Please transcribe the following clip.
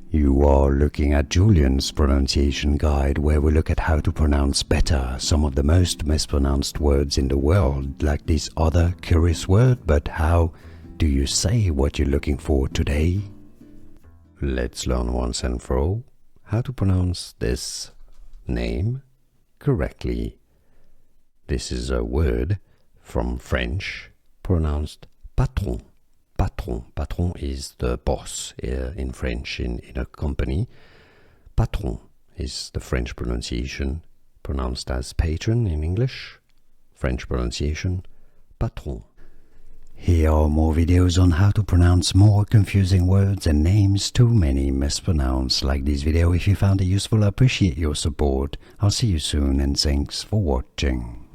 You are looking at Julian's pronunciation guide, where we look at how to pronounce better some of the most mispronounced words in the world, like this other curious word. But how do you say what you're looking for today? Let's learn once and for all how to pronounce this name correctly. This is a word from French pronounced patron. Patron. Patron is the boss in French in a company. Patron is the French pronunciation, pronounced as patron in English. French pronunciation, patron. Here are more videos on how to pronounce more confusing words and names too many mispronounced. Like this video if you found it useful. I appreciate your support. I'll see you soon and thanks for watching.